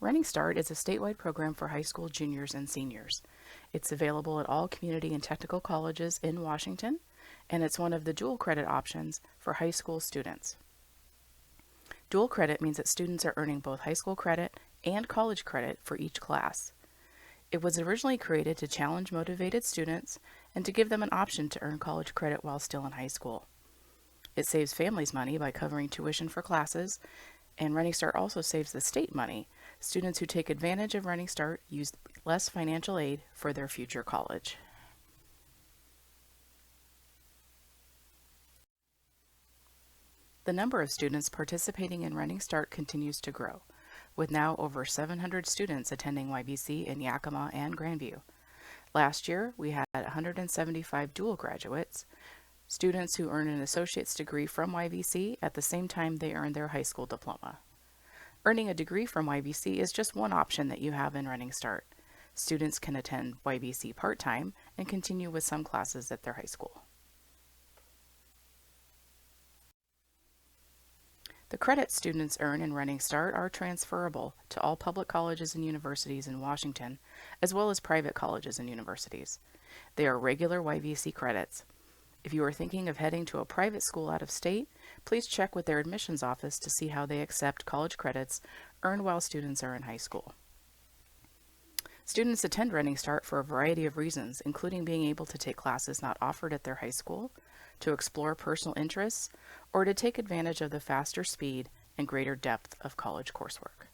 Running Start is a statewide program for high school juniors and seniors. It's available at all community and technical colleges in Washington, and it's one of the dual credit options for high school students. Dual credit means that students are earning both high school credit and college credit for each class. It was originally created to challenge motivated students and to give them an option to earn college credit while still in high school. It saves families money by covering tuition for classes, and Running Start also saves the state money. Students who take advantage of Running Start use less financial aid for their future college. The number of students participating in Running Start continues to grow, with now over 700 students attending YVC in Yakima and Grandview. Last year, we had 175 dual graduates, students who earn an associate's degree from YVC at the same time they earn their high school diploma. Earning a degree from YVC is just one option that you have in Running Start. Students can attend YVC part-time and continue with some classes at their high school. The credits students earn in Running Start are transferable to all public colleges and universities in Washington, as well as private colleges and universities. They are regular YVC credits. If you are thinking of heading to a private school out of state, please check with their admissions office to see how they accept college credits earned while students are in high school. Students attend Running Start for a variety of reasons, including being able to take classes not offered at their high school, to explore personal interests, or to take advantage of the faster speed and greater depth of college coursework.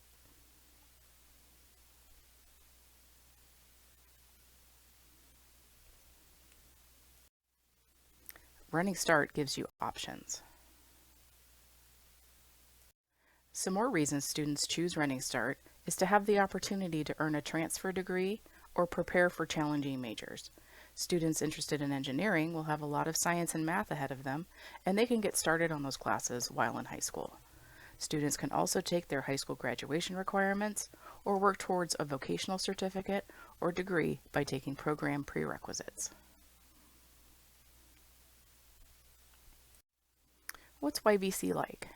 Running Start gives you options. Some more reasons students choose Running Start is to have the opportunity to earn a transfer degree or prepare for challenging majors. Students interested in engineering will have a lot of science and math ahead of them, and they can get started on those classes while in high school. Students can also take their high school graduation requirements or work towards a vocational certificate or degree by taking program prerequisites. What's YVC like?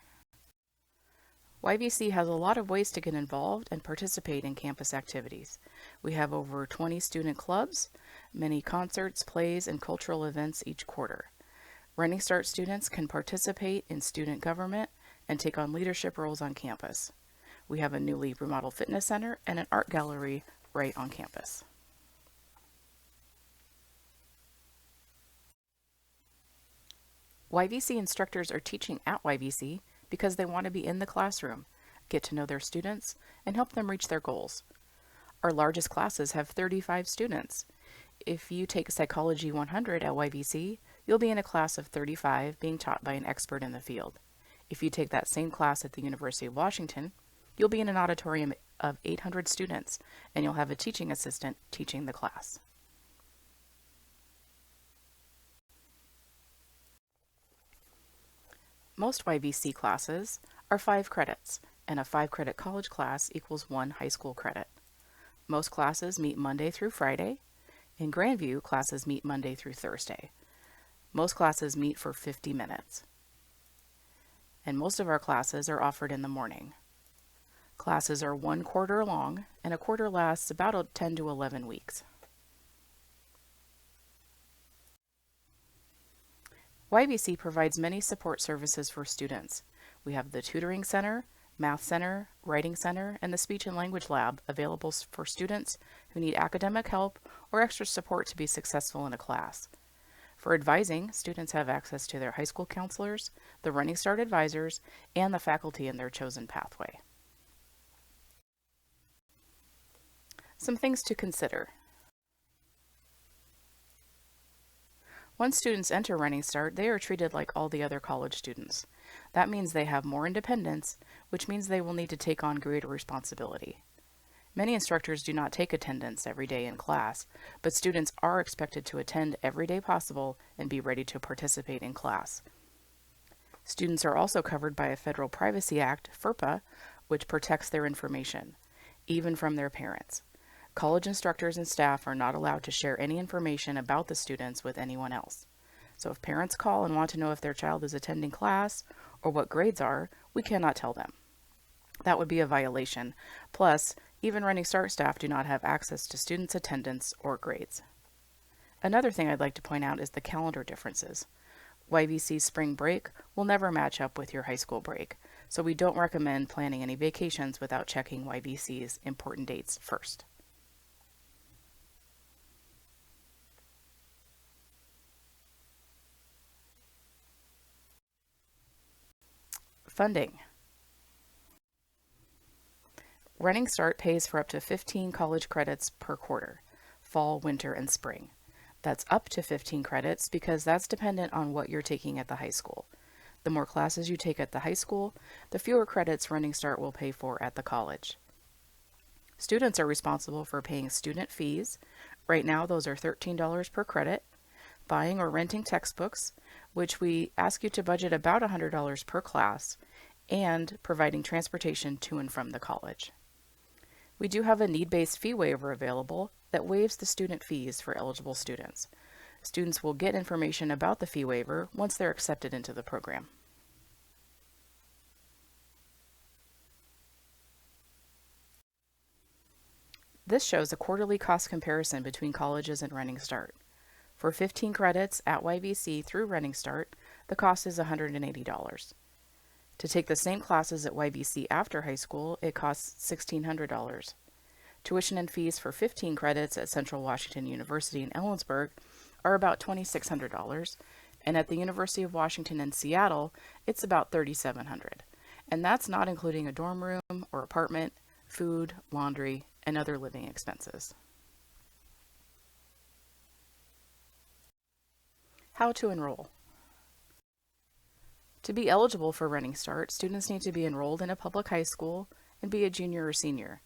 YVC has a lot of ways to get involved and participate in campus activities. We have over 20 student clubs, many concerts, plays, and cultural events each quarter. Running Start students can participate in student government and take on leadership roles on campus. We have a newly remodeled fitness center and an art gallery right on campus. YVC instructors are teaching at YVC because they want to be in the classroom, get to know their students, and help them reach their goals. Our largest classes have 35 students. If you take Psychology 100 at YVC, you'll be in a class of 35 being taught by an expert in the field. If you take that same class at the University of Washington, you'll be in an auditorium of 800 students, and you'll have a teaching assistant teaching the class. Most YVC classes are 5 credits, and a 5-credit college class equals 1 high school credit. Most classes meet Monday through Friday. In Grandview, classes meet Monday through Thursday. Most classes meet for 50 minutes. And most of our classes are offered in the morning. Classes are 1 quarter long, and a quarter lasts about 10 to 11 weeks. YVC provides many support services for students. We have the Tutoring Center, Math Center, Writing Center, and the Speech and Language Lab available for students who need academic help or extra support to be successful in a class. For advising, students have access to their high school counselors, the Running Start advisors, and the faculty in their chosen pathway. Some things to consider. Once students enter Running Start, they are treated like all the other college students. That means they have more independence, which means they will need to take on greater responsibility. Many instructors do not take attendance every day in class, but students are expected to attend every day possible and be ready to participate in class. Students are also covered by a Federal Privacy Act, FERPA, which protects their information, even from their parents. College instructors and staff are not allowed to share any information about the students with anyone else. So if parents call and want to know if their child is attending class or what grades are, we cannot tell them. That would be a violation. Plus, even Running Start staff do not have access to students' attendance or grades. Another thing I'd like to point out is the calendar differences. YVC's spring break will never match up with your high school break, so we don't recommend planning any vacations without checking YVC's important dates first. Funding. Running Start pays for up to 15 college credits per quarter, fall, winter, and spring. That's up to 15 credits because that's dependent on what you're taking at the high school. The more classes you take at the high school, the fewer credits Running Start will pay for at the college. Students are responsible for paying student fees. Right now, those are $13 per credit, buying or renting textbooks, which we ask you to budget about $100 per class, and providing transportation to and from the college. We do have a need-based fee waiver available that waives the student fees for eligible students. Students will get information about the fee waiver once they're accepted into the program. This shows a quarterly cost comparison between colleges and Running Start. For 15 credits at YVC through Running Start, the cost is $180. To take the same classes at YVC after high school, it costs $1,600. Tuition and fees for 15 credits at Central Washington University in Ellensburg are about $2,600, and at the University of Washington in Seattle, it's about $3,700. And that's not including a dorm room or apartment, food, laundry, and other living expenses. How to enroll. To be eligible for Running Start, students need to be enrolled in a public high school and be a junior or senior.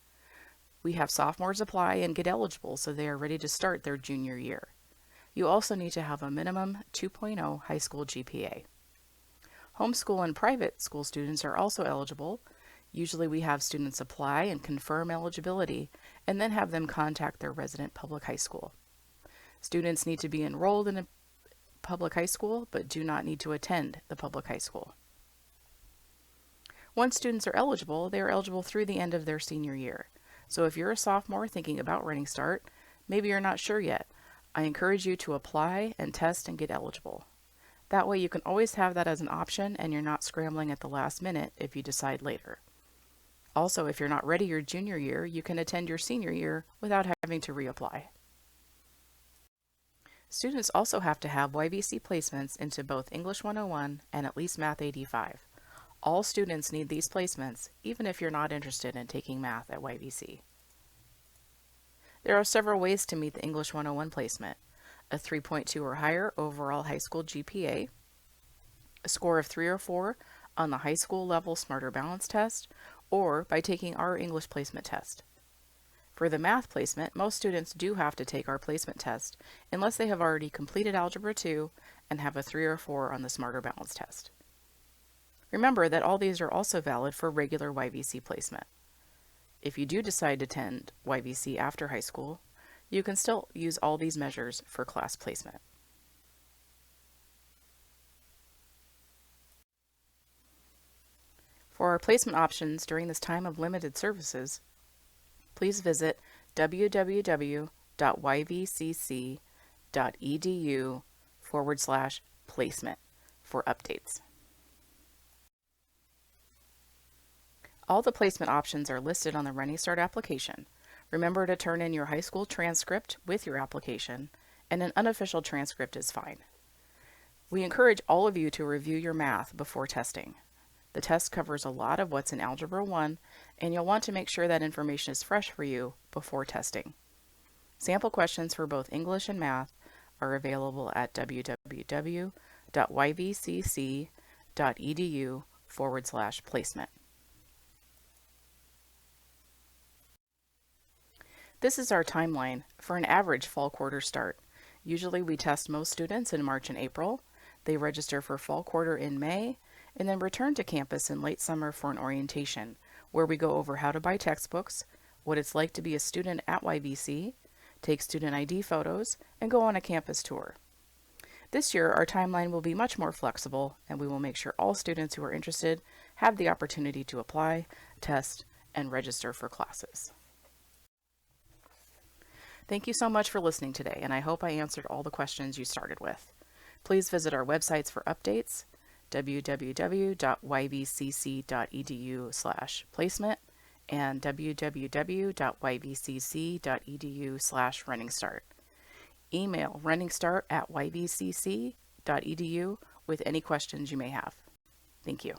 We have sophomores apply and get eligible so they are ready to start their junior year. You also need to have a minimum 2.0 high school GPA. Homeschool and private school students are also eligible. Usually we have students apply and confirm eligibility and then have them contact their resident public high school. Students need to be enrolled in a public high school but do not need to attend the public high school. Once students are eligible, they are eligible through the end of their senior year. So if you're a sophomore thinking about Running Start, maybe you're not sure yet, I encourage you to apply and test and get eligible. That way you can always have that as an option and you're not scrambling at the last minute if you decide later. Also, if you're not ready your junior year, you can attend your senior year without having to reapply. Students also have to have YVC placements into both English 101 and at least Math 85. All students need these placements, even if you're not interested in taking math at YVC. There are several ways to meet the English 101 placement: a 3.2 or higher overall high school GPA, a score of 3 or 4 on the high school level Smarter Balance test, or by taking our English placement test. For the math placement, most students do have to take our placement test unless they have already completed Algebra 2 and have a 3 or 4 on the Smarter Balance test. Remember that all these are also valid for regular YVC placement. If you do decide to attend YVC after high school, you can still use all these measures for class placement. For our placement options during this time of limited services, please visit www.yvcc.edu/placement for updates. All the placement options are listed on the Running Start application. Remember to turn in your high school transcript with your application, and an unofficial transcript is fine. We encourage all of you to review your math before testing. The test covers a lot of what's in Algebra 1, and you'll want to make sure that information is fresh for you before testing. Sample questions for both English and math are available at www.yvcc.edu/placement. This is our timeline for an average fall quarter start. Usually we test most students in March and April. They register for fall quarter in May, and then return to campus in late summer for an orientation, where we go over how to buy textbooks, what it's like to be a student at YVC, take student ID photos, and go on a campus tour. This year, our timeline will be much more flexible, and we will make sure all students who are interested have have the opportunity to apply, test, and register for classes. Thank you so much for listening today, and I hope I answered all the questions you started with. Please visit our websites for updates, www.ybcc.edu/placement and www.ybcc.edu/runningstart. Email runningstart@ybcc.edu with any questions you may have. Thank you.